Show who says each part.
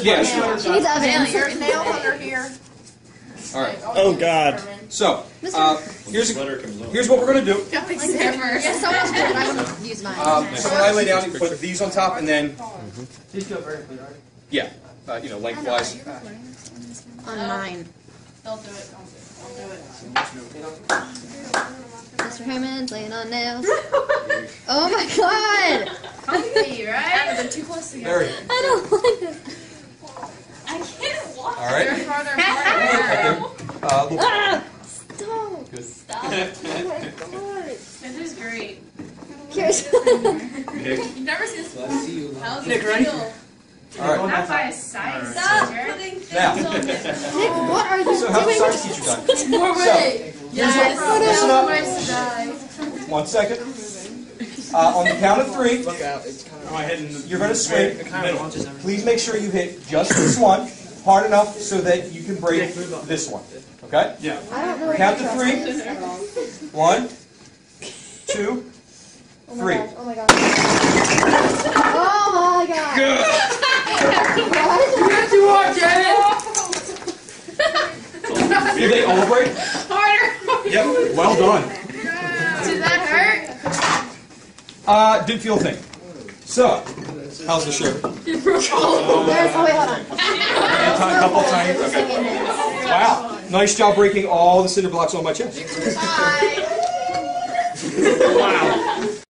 Speaker 1: Yes.
Speaker 2: She needs ovens.
Speaker 3: Your nail hunter here.
Speaker 1: All right.
Speaker 4: Oh God.
Speaker 1: So here's what we're gonna do.
Speaker 2: Sledgehammer. Yeah, someone else do it. I want to use mine.
Speaker 1: So when I lay down, you put these on top, and then yeah, lengthwise.
Speaker 2: On mine.
Speaker 3: Don't do it. Don't do it.
Speaker 2: Mr. Herman's laying on nails. Oh my God!
Speaker 3: Comfy, right? They're too close together.
Speaker 1: Very.
Speaker 2: I don't like it.
Speaker 3: I can't watch.
Speaker 1: All right.
Speaker 3: They're farther apart.
Speaker 2: Stop.
Speaker 1: Good.
Speaker 3: Stop.
Speaker 2: Oh my God.
Speaker 3: This is great.
Speaker 2: Here's
Speaker 3: You've never seen this. How's it feel?
Speaker 1: All right.
Speaker 3: Not by a science
Speaker 2: Stop
Speaker 3: teacher.
Speaker 2: putting things
Speaker 1: Now.
Speaker 2: on this. Nick, what are you
Speaker 1: So how's the
Speaker 2: doing?
Speaker 1: science teacher done?
Speaker 3: More way. Yes.
Speaker 1: Listen up.
Speaker 3: Ways to die.
Speaker 1: 1 second. On the count of 3,
Speaker 4: Look out! It's kind of.
Speaker 1: you're going to swing.
Speaker 4: It kind of launches everything.
Speaker 1: Please make sure you hit just this one hard enough so that you can break this one. Okay?
Speaker 4: Yeah.
Speaker 2: I don't really
Speaker 1: Count to
Speaker 2: trust
Speaker 1: 3.
Speaker 2: this at all.
Speaker 1: 1, 2,
Speaker 2: Oh my
Speaker 1: 3.
Speaker 2: gosh, oh my gosh. Oh my God.
Speaker 1: Good.
Speaker 3: Yes, you are, Janet.
Speaker 1: Did they all break?
Speaker 3: Harder.
Speaker 1: Yep. Well done.
Speaker 3: Did that hurt?
Speaker 1: Didn't feel a thing. So, how's the shirt?
Speaker 2: There's, oh wait, hold on.
Speaker 1: A couple times. Okay. Wow. Nice job breaking all the cinder blocks on my chest.
Speaker 3: Bye.
Speaker 1: Wow.